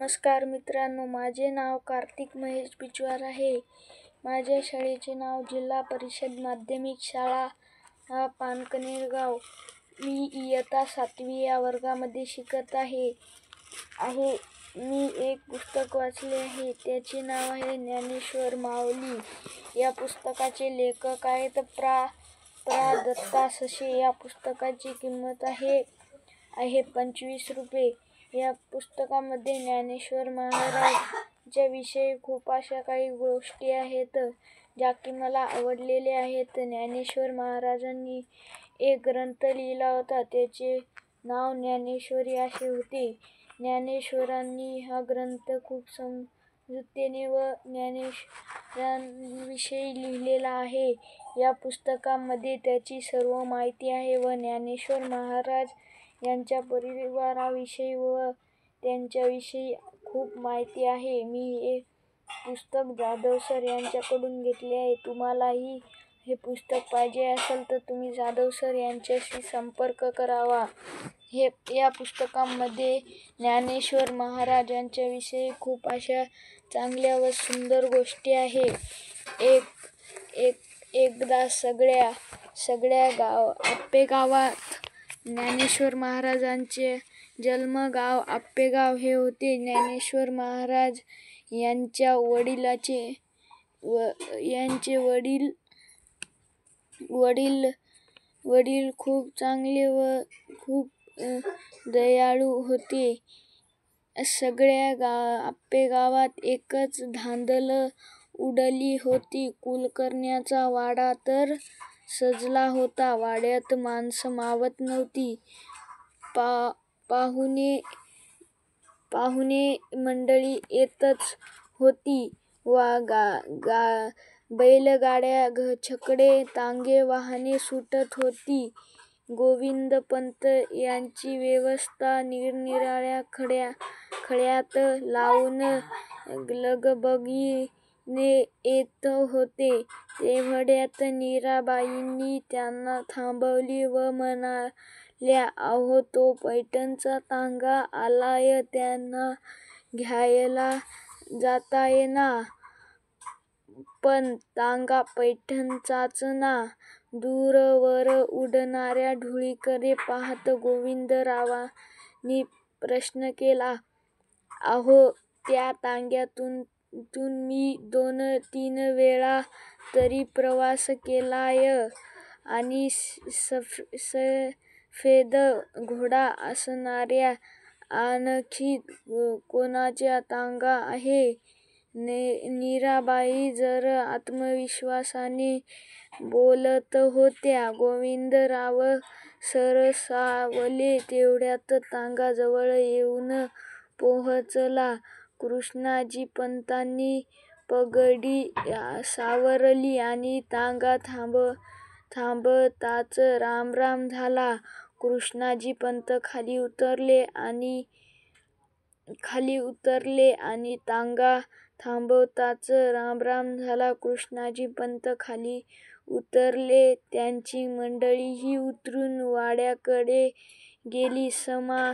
नमस्कार मित्रांनो, माझे नाव कार्तिक महेश बिचवार आहे. माझ्या शाळेचे नाव जिल्हा परिषद माध्यमिक शाळा पानकनेरगाव. मी इयत्ता 7वी या वर्गामध्ये शिकत आहे. मी एक पुस्तक वाचले आहे. त्याचे नाव आहे ज्ञानेश्वर माऊली. या पुस्तकाचे लेखक आहेत प्रा. दत्ता ससे. या पुस्तकाची किंमत आहे 25 रुपये. या पुस्तकामध्ये ज्ञानेश्वर महाराजांच्या विषयी खूप अशा काही गोष्टी आहेत ज्या की मला आवडलेल्या आहेत. ज्ञानेश्वर महाराजांनी एक ग्रंथ लिहिला होता. त्याचे नाव ज्ञानेश्वरी असे होते. ज्ञानेश्वरांनी हा ग्रंथ खूप समजुतीने व ज्ञानेश्वरांविषयी लिहिलेला आहे. या पुस्तकामध्ये त्याची सर्व माहिती आहे व ज्ञानेश्वर महाराज यांच्या परिवाराविषयी व त्यांच्याविषयी खूप माहिती आहे. मी हे पुस्तक जाधव सर यांच्याकडून घेतले आहे. तुम्हालाही हे पुस्तक पाहिजे असेल तर तुम्ही जाधव सर यांच्याशी संपर्क करावा. या पुस्तकामध्ये ज्ञानेश्वर महाराज यांच्याविषयी खूप अशा चांगल्या व सुंदर गोष्टी आहे. एकदा सगळ्या आप्पेगावात ज्ञानेश्वर महाराजांचे जन्मगाव आप्पेगाव हे होते. ज्ञानेश्वर महाराज यांचे वडील खूप चांगले व खूप दयाळू होते. सगळ्या आप्पेगावात एकच धांदल उडली होती. कुलकर्ण्याचा वाडा तर सजला होता. वाड्यात माणसं मावत नव्हती. पाहुणे मंडळी येतच होती. बैलगाड्या, छकडे, तांगे, वाहने सुटत होती. गोविंदपंत यांची व्यवस्था निरनिराळ्या खड्यात लावून लगबगीने येत होते. तेवढ्यात मीराबाईंनी त्यांना थांबवले व म्हणाल्या, "अहो, तो पैठणचा तांगा आलाय, त्यांना घ्यायला जाताय ना? पण तांगा पैठणचाच ना?" दूरवर उडणाऱ्या धुळीकडे पाहत गोविंदरावांनी प्रश्न केला, "अहो, त्या तांग्यातून मी 2-3 वेळा तरी प्रवास केलाय आणि सफेद घोडा असणाऱ्या आणखी कोणाचा तांगा आहे?" मीराबाई जरा आत्मविश्वासाने बोलत होत्या. गोविंदराव सरसावले. तेवढ्यात तांगा जवळ येऊन पोहोचला. कृष्णाजीपंतांनी पगडी सावरली आणि तांगा थांबताच रामराम झाला. कृष्णाजीपंत खाली उतरले आणि तांगा थांबताच रामराम झाला. कृष्णाजीपंत खाली उतरले. त्यांची मंडळीही उतरून वाड्याकडे गेली. सामान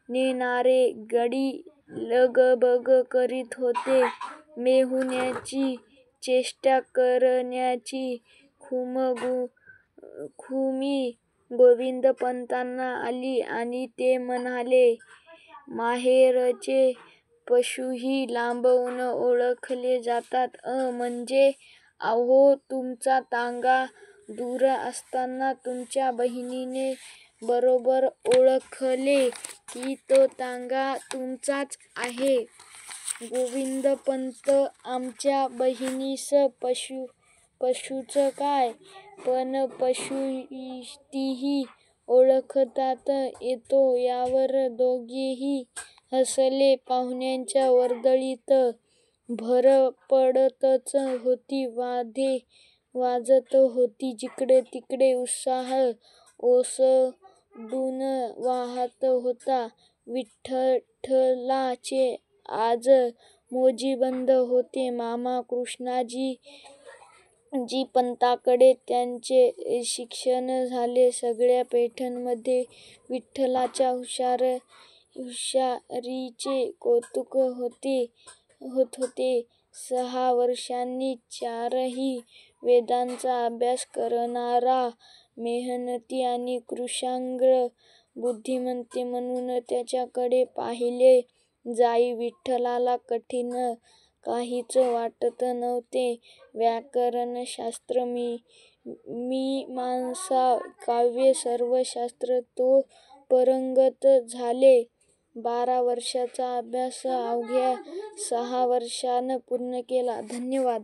नेणारे गडी लगबग करीत होते. मेहुण्याची चेष्टा करण्याची खुमी गोविंदपंतांना आली आणि ते म्हणाले, "माहेरचे पशुही लांबून ओळखले जातात म्हणजे? अहो, तुमचा तांगा दूर असताना तुमच्या बहिणीने बरोबर ओळखले की तो तांगा तुमचाच आहे." गोविंदपंत, "आमच्या बहिणीस पशूच काय? पण पशू तीही ओळखता येतो." यावर दोघेही हसले. पाहुण्यांच्या वर्दळीत भर पडतच होती. वाद्ये वाजत होती. जिकडे तिकडे उत्साह ओसंडून वाहत होता. विठ्ठलाचे आज मोजीबंद होते. मामा कृष्णाजीपंतांकडे त्यांचे शिक्षण झाले. सगळ्या पैठणमध्ये विठ्ठलाच्या हुशारीचे कौतुक होत होते. 6 वर्षांनी 4ही वेदांचा अभ्यास करणारा, मेहनती आणि कृशाग्र बुद्धिमत्ता म्हणून त्याच्याकडे पाहिले जाई. विठ्ठलाला कठीण काहीच वाटत नव्हते. व्याकरणशास्त्र, मीमांसा, काव्य सर्व शास्त्र तो पारंगत झाले. 12 वर्षांचा अभ्यास अवघ्या 6 वर्षांत पूर्ण केला. धन्यवाद.